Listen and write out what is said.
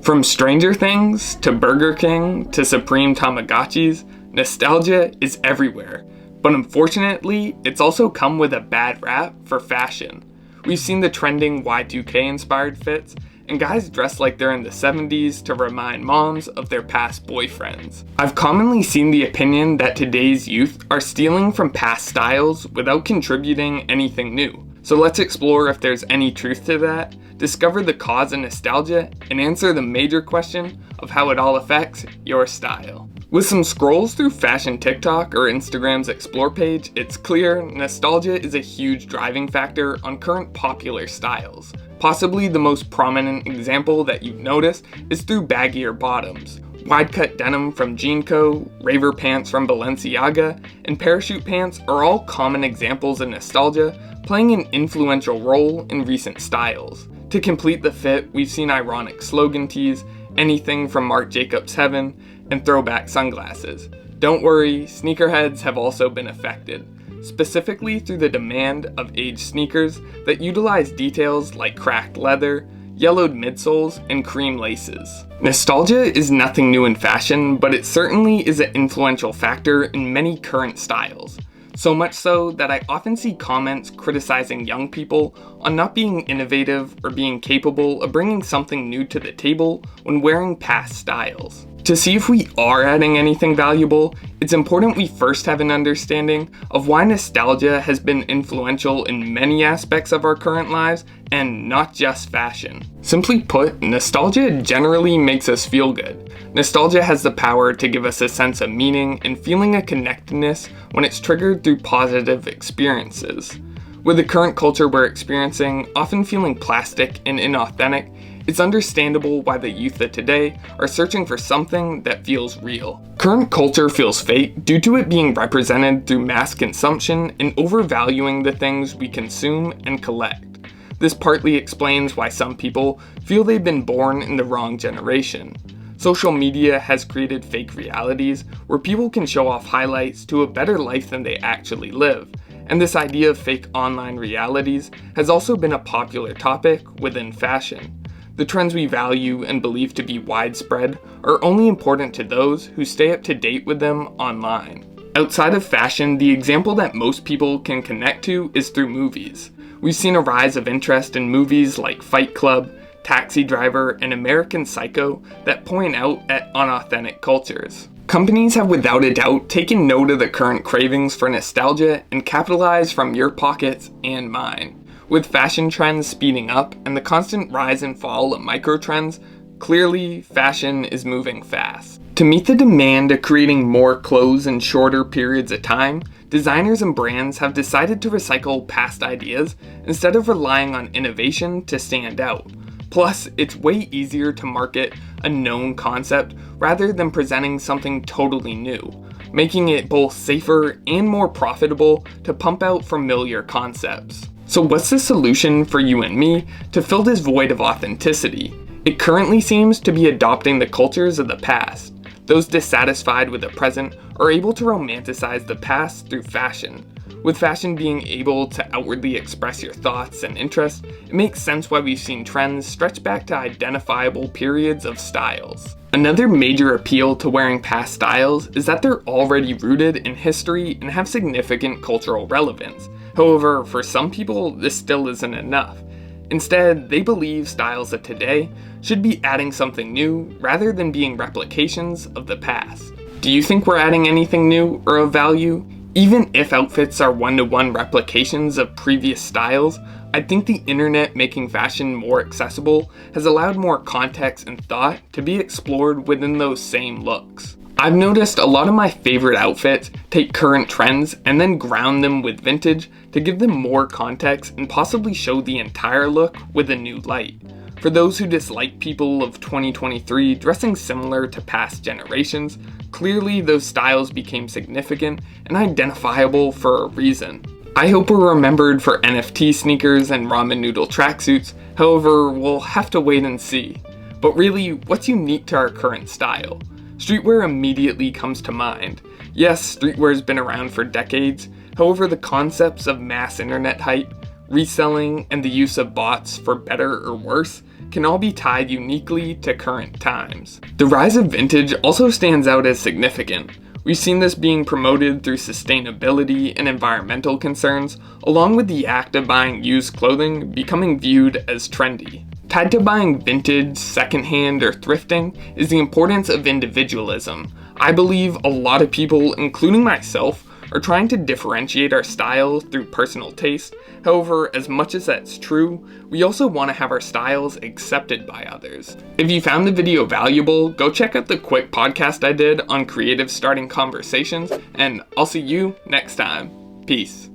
From Stranger Things to Burger King to Supreme Tamagotchis, nostalgia is everywhere. But unfortunately, it's also come with a bad rap for fashion. We've seen the trending Y2K inspired fits, and guys dressed like they're in the 70s to remind moms of their past boyfriends. I've commonly seen the opinion that today's youth are stealing from past styles without contributing anything new. So let's explore if there's any truth to that, discover the cause of nostalgia, and answer the major question of how it all affects your style. With some scrolls through fashion TikTok or Instagram's explore page, it's clear nostalgia is a huge driving factor on current popular styles. Possibly the most prominent example that you've noticed is through baggier bottoms. Wide-cut denim from Jean Co., raver pants from Balenciaga, and parachute pants are all common examples of nostalgia playing an influential role in recent styles. To complete the fit, we've seen ironic slogan tees, anything from Marc Jacobs Heaven, and throwback sunglasses. Don't worry, sneakerheads have also been affected, specifically through the demand of aged sneakers that utilize details like cracked leather, yellowed midsoles, and cream laces. Nostalgia is nothing new in fashion, but it certainly is an influential factor in many current styles. So much so that I often see comments criticizing young people on not being innovative or being capable of bringing something new to the table when wearing past styles. To see if we are adding anything valuable, it's important we first have an understanding of why nostalgia has been influential in many aspects of our current lives and not just fashion. Simply put, nostalgia generally makes us feel good. Nostalgia has the power to give us a sense of meaning and feeling a connectedness when it's triggered through positive experiences. With the current culture we're experiencing often feeling plastic and inauthentic, it's understandable why the youth of today are searching for something that feels real. Current culture feels fake due to it being represented through mass consumption and overvaluing the things we consume and collect. This partly explains why some people feel they've been born in the wrong generation. Social media has created fake realities where people can show off highlights to a better life than they actually live. And this idea of fake online realities has also been a popular topic within fashion. The trends we value and believe to be widespread are only important to those who stay up to date with them online. Outside of fashion, the example that most people can connect to is through movies. We've seen a rise of interest in movies like Fight Club, Taxi Driver, and American Psycho that point out at unauthentic cultures. Companies have without a doubt taken note of the current cravings for nostalgia and capitalized from your pockets and mine. With fashion trends speeding up and the constant rise and fall of micro-trends, clearly fashion is moving fast. To meet the demand of creating more clothes in shorter periods of time, designers and brands have decided to recycle past ideas instead of relying on innovation to stand out. Plus, it's way easier to market a known concept rather than presenting something totally new, making it both safer and more profitable to pump out familiar concepts. So what's the solution for you and me to fill this void of authenticity? It currently seems to be adopting the cultures of the past. Those dissatisfied with the present are able to romanticize the past through fashion. With fashion being able to outwardly express your thoughts and interests, it makes sense why we've seen trends stretch back to identifiable periods of styles. Another major appeal to wearing past styles is that they're already rooted in history and have significant cultural relevance. However, for some people, this still isn't enough. Instead, they believe styles of today should be adding something new rather than being replications of the past. Do you think we're adding anything new or of value? Even if outfits are one-to-one replications of previous styles, I think the internet making fashion more accessible has allowed more context and thought to be explored within those same looks. I've noticed a lot of my favorite outfits take current trends and then ground them with vintage to give them more context and possibly show the entire look with a new light. For those who dislike people of 2023 dressing similar to past generations, clearly those styles became significant and identifiable for a reason. I hope we're remembered for NFT sneakers and ramen noodle tracksuits, however, we'll have to wait and see. But really, what's unique to our current style? Streetwear immediately comes to mind. Yes, streetwear's been around for decades, however the concepts of mass internet hype, reselling, and the use of bots for better or worse can all be tied uniquely to current times. The rise of vintage also stands out as significant. We've seen this being promoted through sustainability and environmental concerns, along with the act of buying used clothing becoming viewed as trendy. Tied to buying vintage, secondhand, or thrifting is the importance of individualism. I believe a lot of people, including myself, are trying to differentiate our style through personal taste. However, as much as that's true, we also want to have our styles accepted by others. If you found the video valuable, go check out the quick podcast I did on creative starting conversations, and I'll see you next time. Peace.